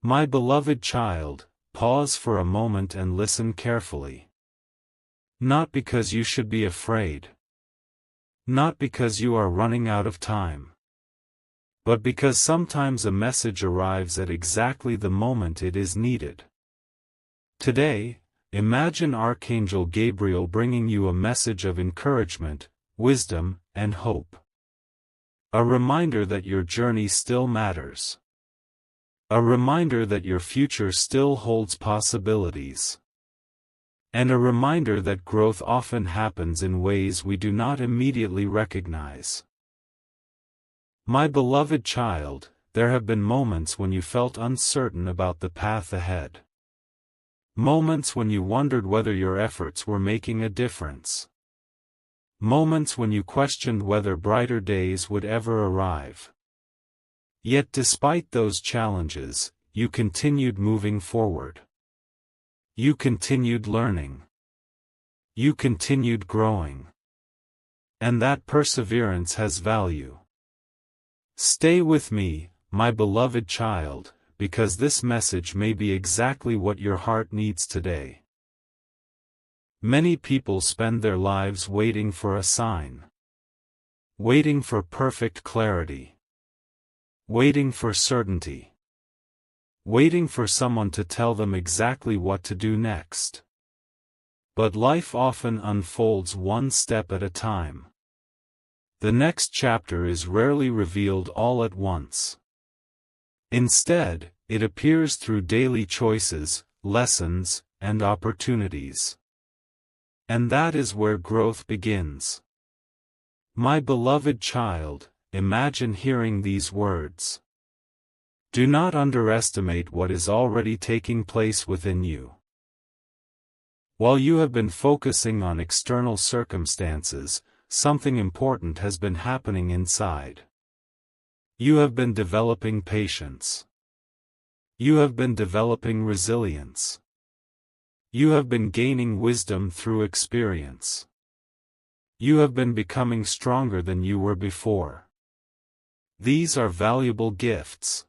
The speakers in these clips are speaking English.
My beloved child, pause for a moment and listen carefully. Not because you should be afraid. Not because you are running out of time. But because sometimes a message arrives at exactly the moment it is needed. Today, imagine Archangel Gabriel bringing you a message of encouragement, wisdom, and hope. A reminder that your journey still matters. A reminder that your future still holds possibilities. And a reminder that growth often happens in ways we do not immediately recognize. My beloved child, there have been moments when you felt uncertain about the path ahead. Moments when you wondered whether your efforts were making a difference. Moments when you questioned whether brighter days would ever arrive. Yet despite those challenges, you continued moving forward. You continued learning. You continued growing. And that perseverance has value. Stay with me, my beloved child, because this message may be exactly what your heart needs today. Many people spend their lives waiting for a sign. Waiting for perfect clarity. Waiting for certainty. Waiting for someone to tell them exactly what to do next. But life often unfolds one step at a time. The next chapter is rarely revealed all at once. Instead, it appears through daily choices, lessons, and opportunities. And that is where growth begins. My beloved child, imagine hearing these words. Do not underestimate what is already taking place within you. While you have been focusing on external circumstances, something important has been happening inside. You have been developing patience. You have been developing resilience. You have been gaining wisdom through experience. You have been becoming stronger than you were before. These are valuable gifts.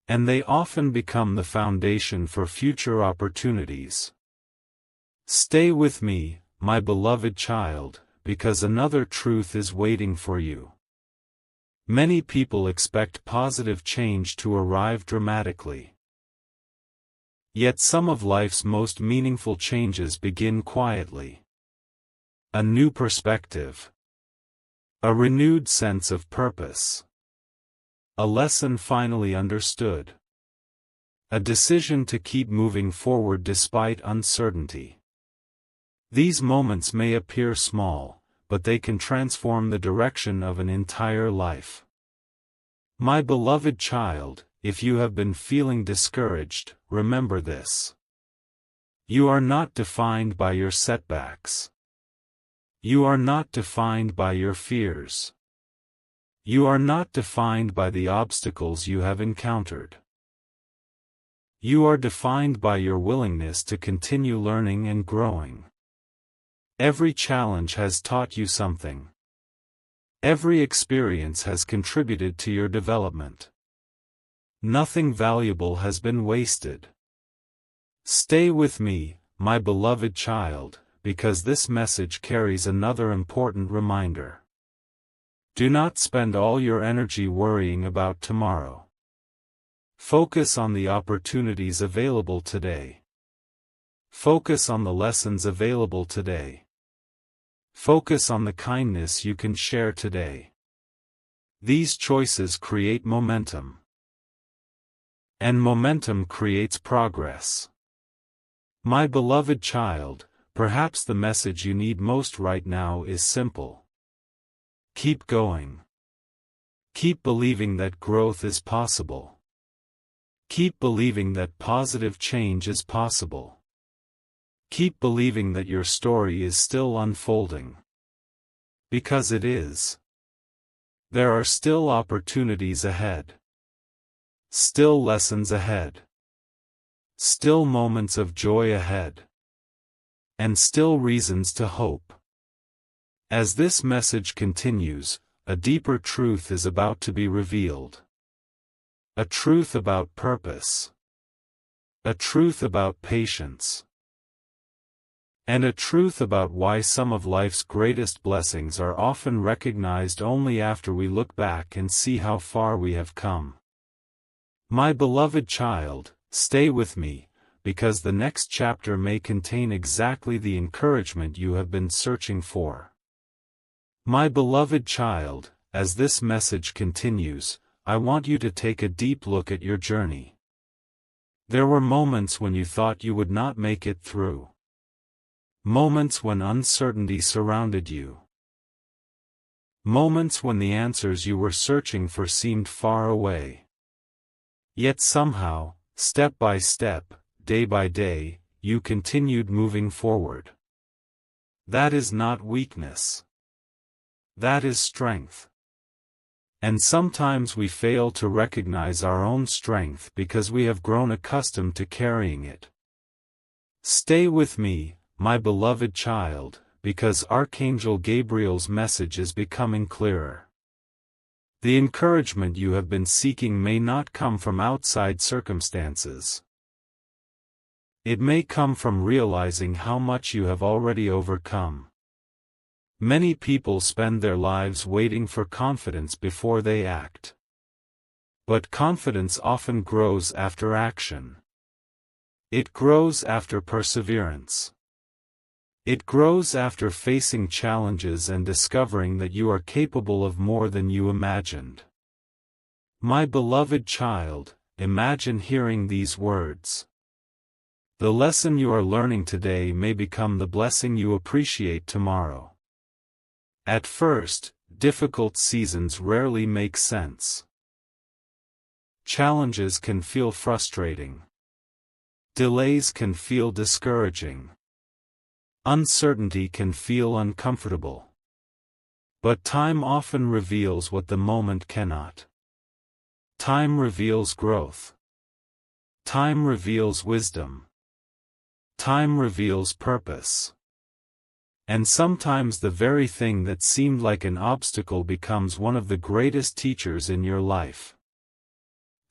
And they often become the foundation for future opportunities. Stay with me, my beloved child, because another truth is waiting for you. Many people expect positive change to arrive dramatically. Yet some of life's most meaningful changes begin quietly. A new perspective. A renewed sense of purpose. A lesson finally understood. A decision to keep moving forward despite uncertainty. These moments may appear small, but they can transform the direction of an entire life. My beloved child, if you have been feeling discouraged, remember this. You are not defined by your setbacks. You are not defined by your fears. You are not defined by the obstacles you have encountered. You are defined by your willingness to continue learning and growing. Every challenge has taught you something. Every experience has contributed to your development. Nothing valuable has been wasted. Stay with me, my beloved child, because this message carries another important reminder. Do not spend all your energy worrying about tomorrow. Focus on the opportunities available today. Focus on the lessons available today. Focus on the kindness you can share today. These choices create momentum. And momentum creates progress. My beloved child, perhaps the message you need most right now is simple. Keep going. Keep believing that growth is possible. Keep believing that positive change is possible. Keep believing that your story is still unfolding. Because it is. There are still opportunities ahead. Still lessons ahead. Still moments of joy ahead. And still reasons to hope. As this message continues, a deeper truth is about to be revealed. A truth about purpose. A truth about patience. And a truth about why some of life's greatest blessings are often recognized only after we look back and see how far we have come. My beloved child, stay with me, because the next chapter may contain exactly the encouragement you have been searching for. My beloved child, as this message continues, I want you to take a deep look at your journey. There were moments when you thought you would not make it through. Moments when uncertainty surrounded you. Moments when the answers you were searching for seemed far away. Yet somehow, step by step, day by day, you continued moving forward. That is not weakness. That is strength. And sometimes we fail to recognize our own strength because we have grown accustomed to carrying it. Stay with me, my beloved child, because Archangel Gabriel's message is becoming clearer. The encouragement you have been seeking may not come from outside circumstances. It may come from realizing how much you have already overcome. Many people spend their lives waiting for confidence before they act. But confidence often grows after action. It grows after perseverance. It grows after facing challenges and discovering that you are capable of more than you imagined. My beloved child, imagine hearing these words. The lesson you are learning today may become the blessing you appreciate tomorrow. At first, difficult seasons rarely make sense. Challenges can feel frustrating. Delays can feel discouraging. Uncertainty can feel uncomfortable. But time often reveals what the moment cannot. Time reveals growth. Time reveals wisdom. Time reveals purpose. And sometimes the very thing that seemed like an obstacle becomes one of the greatest teachers in your life.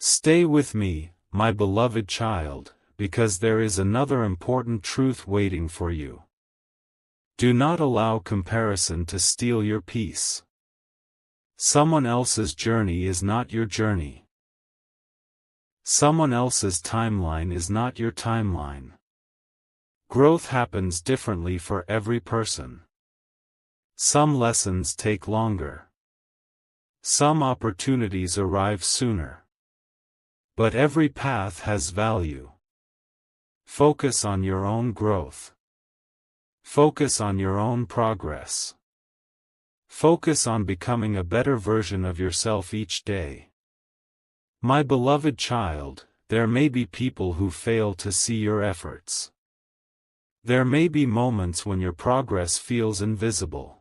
Stay with me, my beloved child, because there is another important truth waiting for you. Do not allow comparison to steal your peace. Someone else's journey is not your journey. Someone else's timeline is not your timeline. Growth happens differently for every person. Some lessons take longer. Some opportunities arrive sooner. But every path has value. Focus on your own growth. Focus on your own progress. Focus on becoming a better version of yourself each day. My beloved child, there may be people who fail to see your efforts. There may be moments when your progress feels invisible.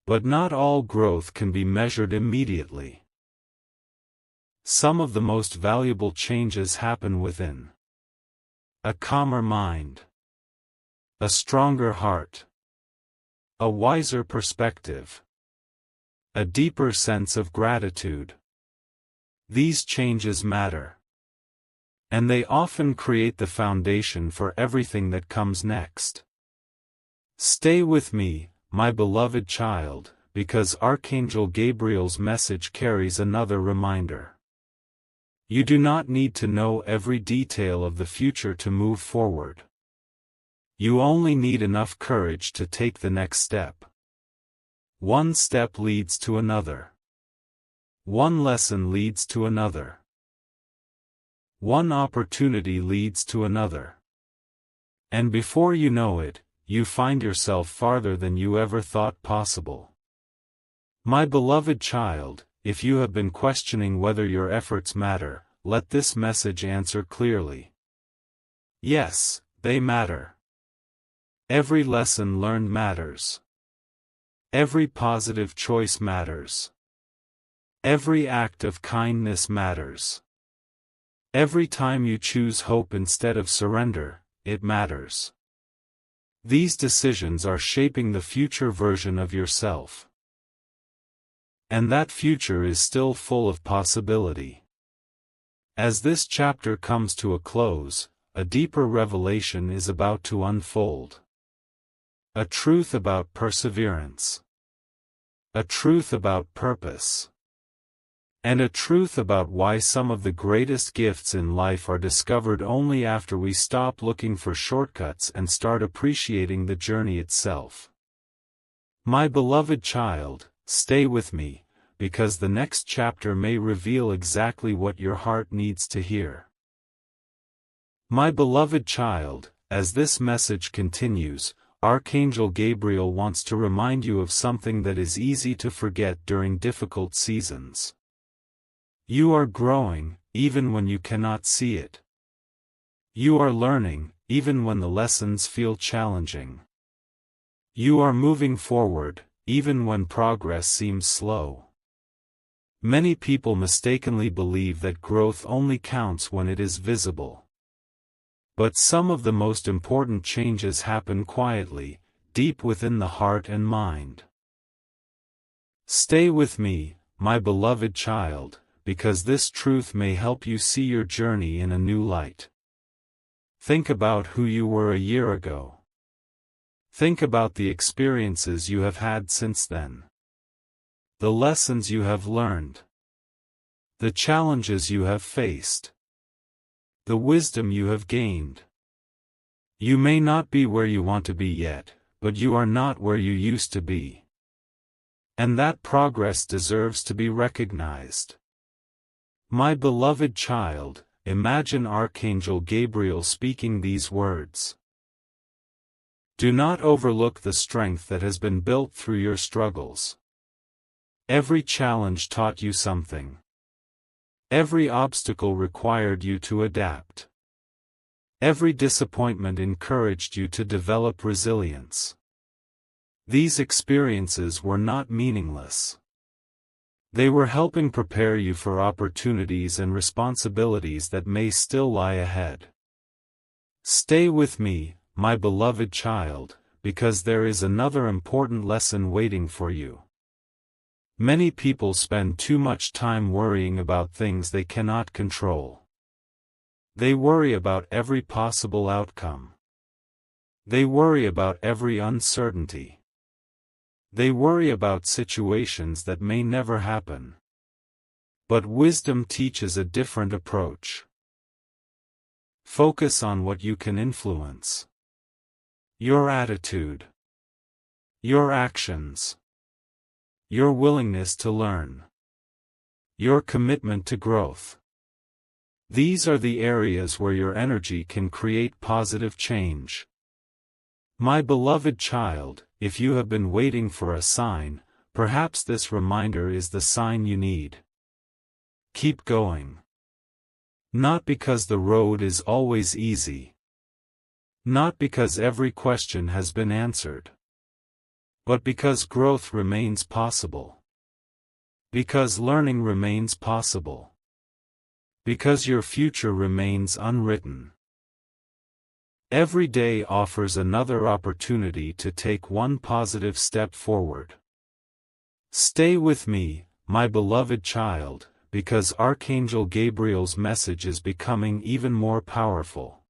But not all growth can be measured immediately. Some of the most valuable changes happen within. A calmer mind. A stronger heart. A wiser perspective. A deeper sense of gratitude. These changes matter. And they often create the foundation for everything that comes next. Stay with me, my beloved child, because Archangel Gabriel's message carries another reminder. You do not need to know every detail of the future to move forward. You only need enough courage to take the next step. One step leads to another. One lesson leads to another. One opportunity leads to another. And before you know it, you find yourself farther than you ever thought possible. My beloved child, if you have been questioning whether your efforts matter, let this message answer clearly. Yes, they matter. Every lesson learned matters. Every positive choice matters. Every act of kindness matters. Every time you choose hope instead of surrender, it matters. These decisions are shaping the future version of yourself. And that future is still full of possibility. As this chapter comes to a close, a deeper revelation is about to unfold. A truth about perseverance. A truth about purpose. And a truth about why some of the greatest gifts in life are discovered only after we stop looking for shortcuts and start appreciating the journey itself. My beloved child, stay with me, because the next chapter may reveal exactly what your heart needs to hear. My beloved child, as this message continues, Archangel Gabriel wants to remind you of something that is easy to forget during difficult seasons. You are growing, even when you cannot see it. You are learning, even when the lessons feel challenging. You are moving forward, even when progress seems slow. Many people mistakenly believe that growth only counts when it is visible. But some of the most important changes happen quietly, deep within the heart and mind. Stay with me, my beloved child, because this truth may help you see your journey in a new light. Think about who you were a year ago. Think about the experiences you have had since then. The lessons you have learned. The challenges you have faced. The wisdom you have gained. You may not be where you want to be yet, but you are not where you used to be. And that progress deserves to be recognized. My beloved child, imagine Archangel Gabriel speaking these words. Do not overlook the strength that has been built through your struggles. Every challenge taught you something. Every obstacle required you to adapt. Every disappointment encouraged you to develop resilience. These experiences were not meaningless. They were helping prepare you for opportunities and responsibilities that may still lie ahead. Stay with me, my beloved child, because there is another important lesson waiting for you. Many people spend too much time worrying about things they cannot control. They worry about every possible outcome. They worry about every uncertainty. They worry about situations that may never happen. But wisdom teaches a different approach. Focus on what you can influence. Your attitude. Your actions. Your willingness to learn. Your commitment to growth. These are the areas where your energy can create positive change. My beloved child, if you have been waiting for a sign, perhaps this reminder is the sign you need. Keep going. Not because the road is always easy. Not because every question has been answered. But because growth remains possible. Because learning remains possible. Because your future remains unwritten. Every day offers another opportunity to take one positive step forward. Stay with me, my beloved child, because Archangel Gabriel's message is becoming even more powerful.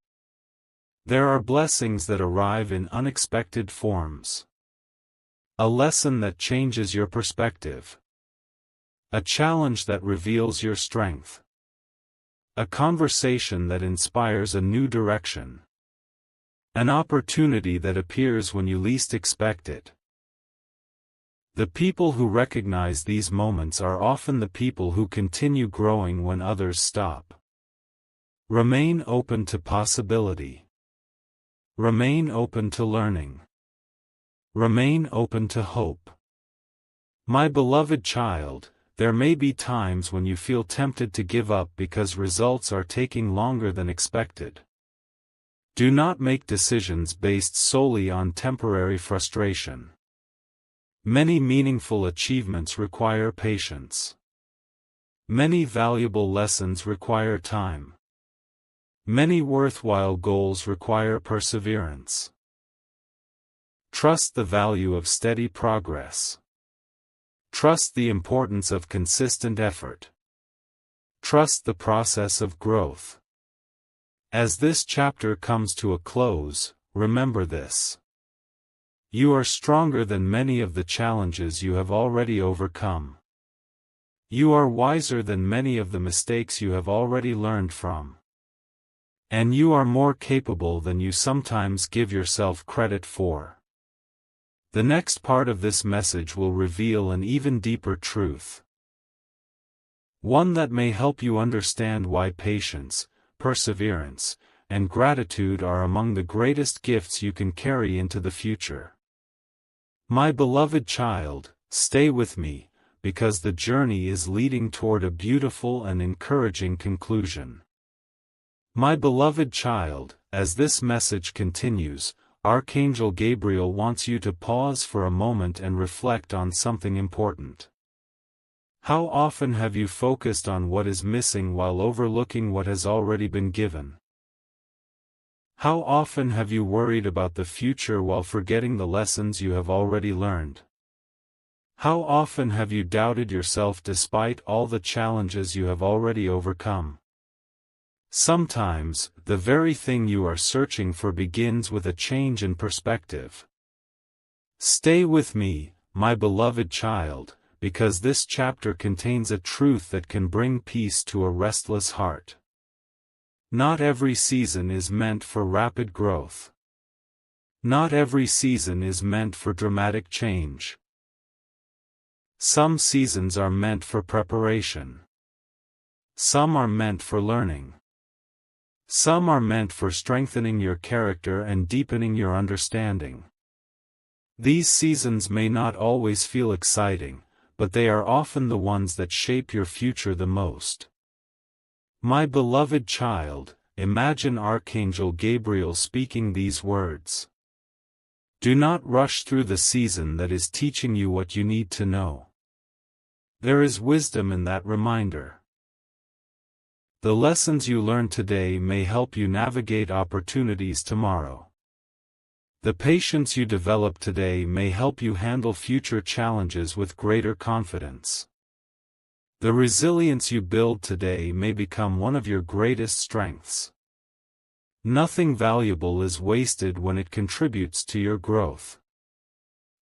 There are blessings that arrive in unexpected forms. A lesson that changes your perspective. A challenge that reveals your strength. A conversation that inspires a new direction. An opportunity that appears when you least expect it. The people who recognize these moments are often the people who continue growing when others stop. Remain open to possibility. Remain open to learning. Remain open to hope. My beloved child, there may be times when you feel tempted to give up because results are taking longer than expected. Do not make decisions based solely on temporary frustration. Many meaningful achievements require patience. Many valuable lessons require time. Many worthwhile goals require perseverance. Trust the value of steady progress. Trust the importance of consistent effort. Trust the process of growth. As this chapter comes to a close, remember this. You are stronger than many of the challenges you have already overcome. You are wiser than many of the mistakes you have already learned from. And you are more capable than you sometimes give yourself credit for. The next part of this message will reveal an even deeper truth. One that may help you understand why patience, perseverance, and gratitude are among the greatest gifts you can carry into the future. My beloved child, stay with me, because the journey is leading toward a beautiful and encouraging conclusion. My beloved child, as this message continues, Archangel Gabriel wants you to pause for a moment and reflect on something important. How often have you focused on what is missing while overlooking what has already been given? How often have you worried about the future while forgetting the lessons you have already learned? How often have you doubted yourself despite all the challenges you have already overcome? Sometimes, the very thing you are searching for begins with a change in perspective. Stay with me, my beloved child, because this chapter contains a truth that can bring peace to a restless heart. Not every season is meant for rapid growth. Not every season is meant for dramatic change. Some seasons are meant for preparation. Some are meant for learning. Some are meant for strengthening your character and deepening your understanding. These seasons may not always feel exciting, but they are often the ones that shape your future the most. My beloved child, imagine Archangel Gabriel speaking these words. Do not rush through the season that is teaching you what you need to know. There is wisdom in that reminder. The lessons you learn today may help you navigate opportunities tomorrow. The patience you develop today may help you handle future challenges with greater confidence. The resilience you build today may become one of your greatest strengths. Nothing valuable is wasted when it contributes to your growth.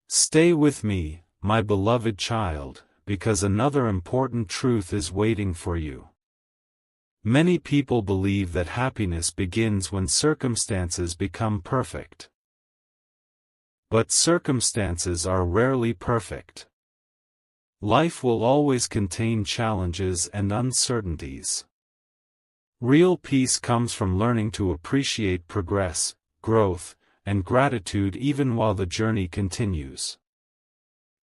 Stay with me, my beloved child, because another important truth is waiting for you. Many people believe that happiness begins when circumstances become perfect. But circumstances are rarely perfect. Life will always contain challenges and uncertainties. Real peace comes from learning to appreciate progress, growth, and gratitude even while the journey continues.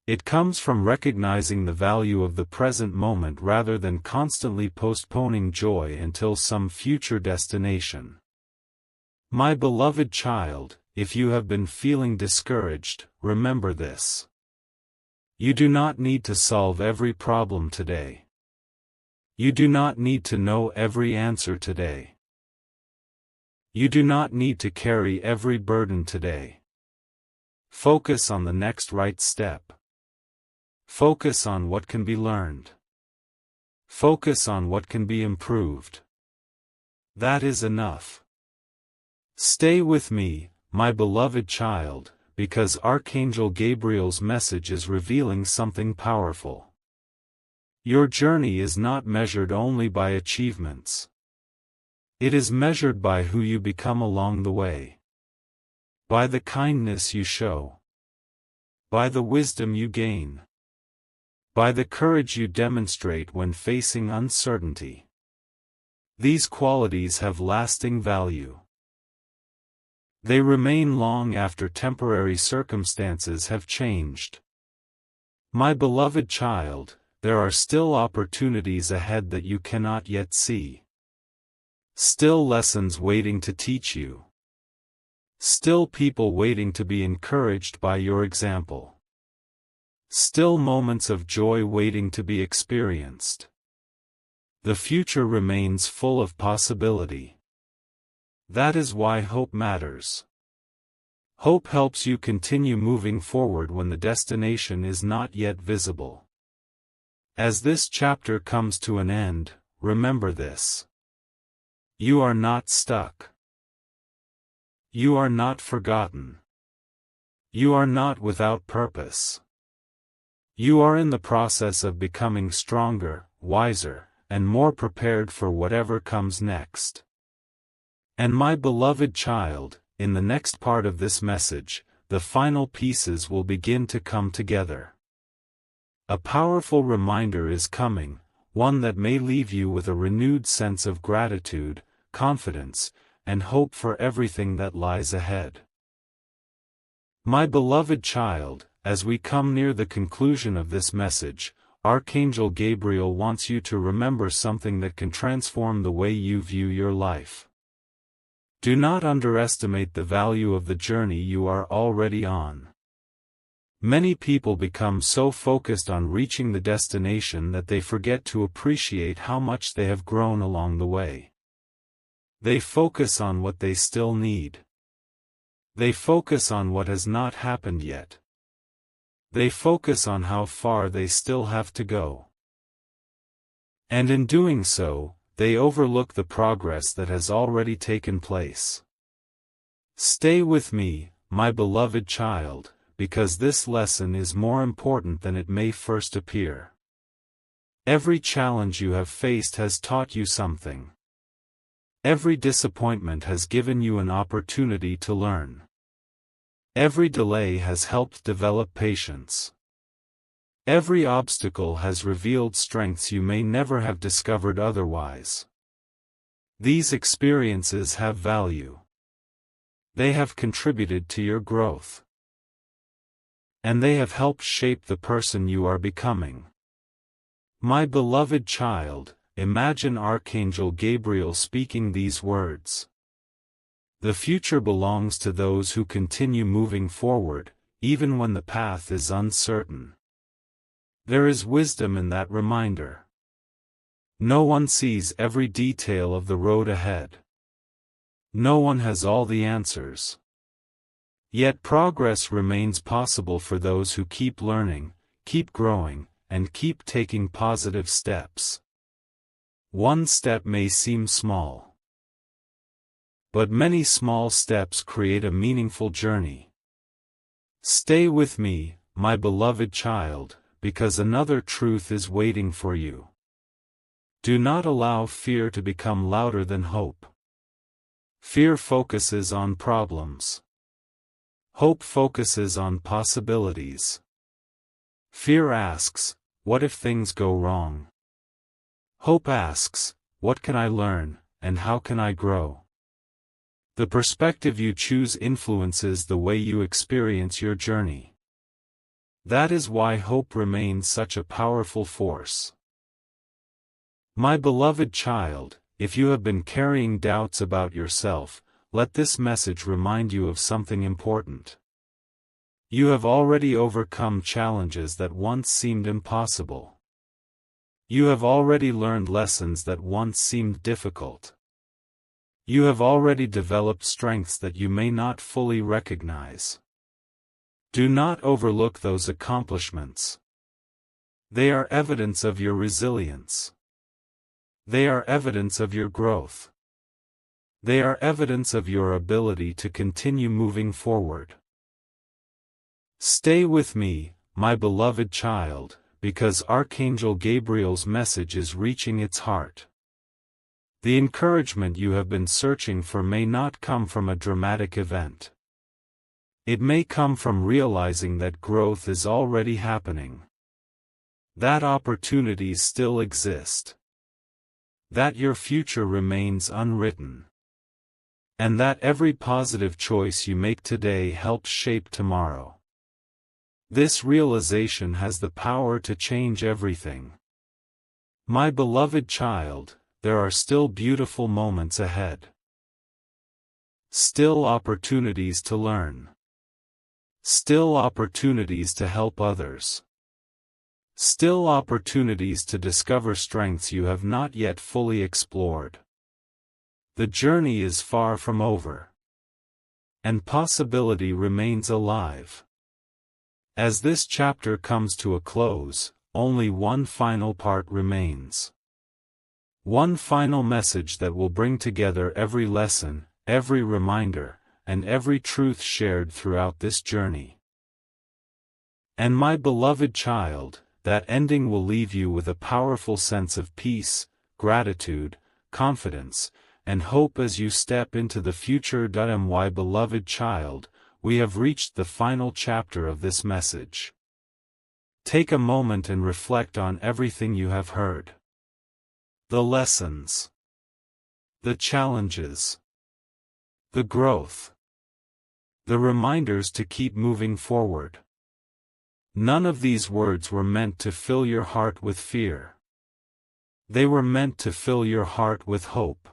It comes from recognizing the value of the present moment rather than constantly postponing joy until some future destination. My beloved child, if you have been feeling discouraged, remember this. You do not need to solve every problem today. You do not need to know every answer today. You do not need to carry every burden today. Focus on the next right step. Focus on what can be learned. Focus on what can be improved. That is enough. Stay with me, my beloved child, because Archangel Gabriel's message is revealing something powerful. Your journey is not measured only by achievements. It is measured by who you become along the way. By the kindness you show. By the wisdom you gain. By the courage you demonstrate when facing uncertainty. These qualities have lasting value. They remain long after temporary circumstances have changed. My beloved child, there are still opportunities ahead that you cannot yet see. Still lessons waiting to teach you. Still people waiting to be encouraged by your example. Still moments of joy waiting to be experienced. The future remains full of possibility. That is why hope matters. Hope helps you continue moving forward when the destination is not yet visible. As this chapter comes to an end, remember this. You are not stuck. You are not forgotten. You are not without purpose. You are in the process of becoming stronger, wiser, and more prepared for whatever comes next. And my beloved child, in the next part of this message, the final pieces will begin to come together. A powerful reminder is coming, one that may leave you with a renewed sense of gratitude, confidence, and hope for everything that lies ahead. My beloved child, as we come near the conclusion of this message, Archangel Gabriel wants you to remember something that can transform the way you view your life. Do not underestimate the value of the journey you are already on. Many people become so focused on reaching the destination that they forget to appreciate how much they have grown along the way. They focus on what they still need. They focus on what has not happened yet. They focus on how far they still have to go. And in doing so, they overlook the progress that has already taken place. Stay with me, my beloved child, because this lesson is more important than it may first appear. Every challenge you have faced has taught you something. Every disappointment has given you an opportunity to learn. Every delay has helped develop patience. Every obstacle has revealed strengths you may never have discovered otherwise. These experiences have value. They have contributed to your growth. And they have helped shape the person you are becoming. My beloved child, imagine Archangel Gabriel speaking these words. The future belongs to those who continue moving forward, even when the path is uncertain. There is wisdom in that reminder. No one sees every detail of the road ahead. No one has all the answers. Yet progress remains possible for those who keep learning, keep growing, and keep taking positive steps. One step may seem small, but many small steps create a meaningful journey. Stay with me, my beloved child, because another truth is waiting for you. Do not allow fear to become louder than hope. Fear focuses on problems. Hope focuses on possibilities. Fear asks, what if things go wrong? Hope asks, what can I learn, and how can I grow? The perspective you choose influences the way you experience your journey. That is why hope remains such a powerful force. My beloved child, if you have been carrying doubts about yourself, let this message remind you of something important. You have already overcome challenges that once seemed impossible. You have already learned lessons that once seemed difficult. You have already developed strengths that you may not fully recognize. Do not overlook those accomplishments. They are evidence of your resilience. They are evidence of your growth. They are evidence of your ability to continue moving forward. Stay with me, my beloved child, because Archangel Gabriel's message is reaching its heart. The encouragement you have been searching for may not come from a dramatic event. It may come from realizing that growth is already happening. That opportunities still exist. That your future remains unwritten. And that every positive choice you make today helps shape tomorrow. This realization has the power to change everything. My beloved child, there are still beautiful moments ahead. Still opportunities to learn. Still opportunities to help others. Still opportunities to discover strengths you have not yet fully explored. The journey is far from over. And possibility remains alive. As this chapter comes to a close, only one final part remains. One final message that will bring together every lesson, every reminder, and every truth shared throughout this journey. And my beloved child, that ending will leave you with a powerful sense of peace, gratitude, confidence, and hope as you step into the future. My beloved child, we have reached the final chapter of this message. Take a moment and reflect on everything you have heard. The lessons, the challenges, the growth, the reminders to keep moving forward. None of these words were meant to fill your heart with fear. They were meant to fill your heart with hope.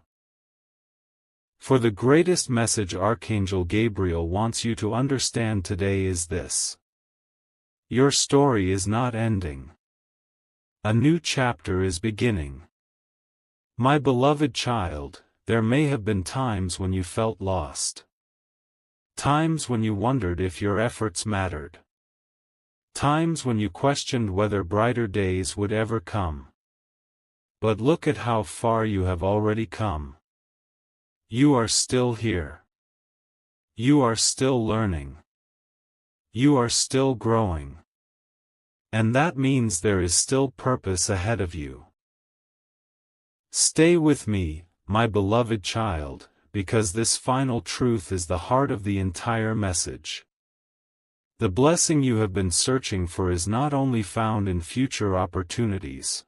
For the greatest message Archangel Gabriel wants you to understand today is this: your story is not ending. A new chapter is beginning. My beloved child, there may have been times when you felt lost. Times when you wondered if your efforts mattered. Times when you questioned whether brighter days would ever come. But look at how far you have already come. You are still here. You are still learning. You are still growing. And that means there is still purpose ahead of you. Stay with me, my beloved child, because this final truth is the heart of the entire message. The blessing you have been searching for is not only found in future opportunities.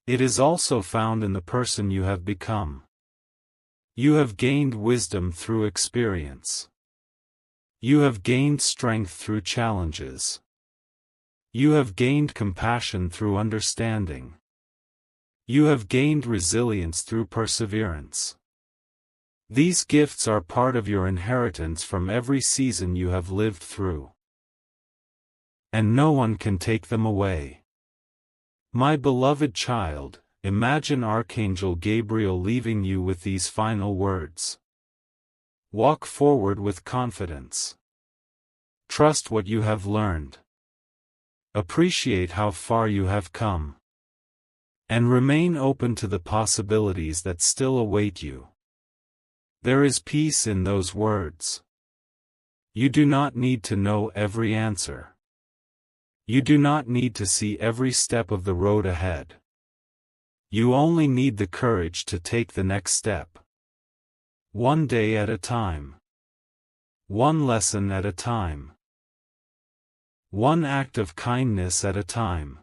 It is also found in the person you have become. You have gained wisdom through experience. You have gained strength through challenges. You have gained compassion through understanding. You have gained resilience through perseverance. These gifts are part of your inheritance from every season you have lived through. And no one can take them away. My beloved child, imagine Archangel Gabriel leaving you with these final words. Walk forward with confidence. Trust what you have learned. Appreciate how far you have come. And remain open to the possibilities that still await you. There is peace in those words. You do not need to know every answer. You do not need to see every step of the road ahead. You only need the courage to take the next step. One day at a time. One lesson at a time. One act of kindness at a time.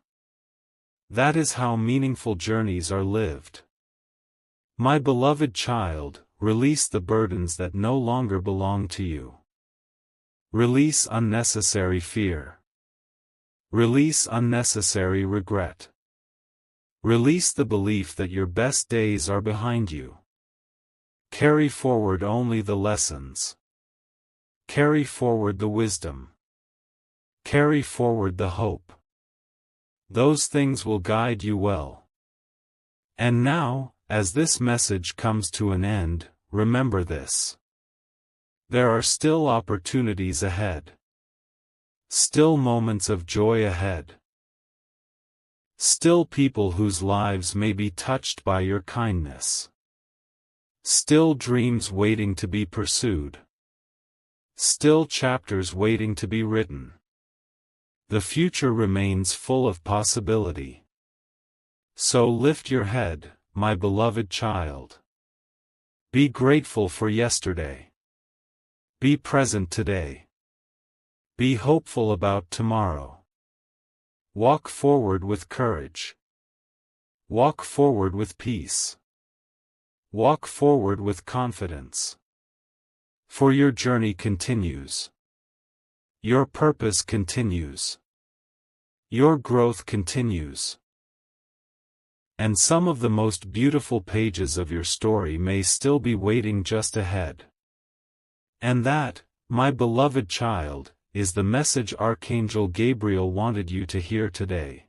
That is how meaningful journeys are lived. My beloved child, release the burdens that no longer belong to you. Release unnecessary fear. Release unnecessary regret. Release the belief that your best days are behind you. Carry forward only the lessons. Carry forward the wisdom. Carry forward the hope. Those things will guide you well. And now, as this message comes to an end, remember this. There are still opportunities ahead. Still moments of joy ahead. Still people whose lives may be touched by your kindness. Still dreams waiting to be pursued. Still chapters waiting to be written. The future remains full of possibility. So lift your head, my beloved child. Be grateful for yesterday. Be present today. Be hopeful about tomorrow. Walk forward with courage. Walk forward with peace. Walk forward with confidence. For your journey continues. Your purpose continues. Your growth continues. And some of the most beautiful pages of your story may still be waiting just ahead. And that, my beloved child, is the message Archangel Gabriel wanted you to hear today.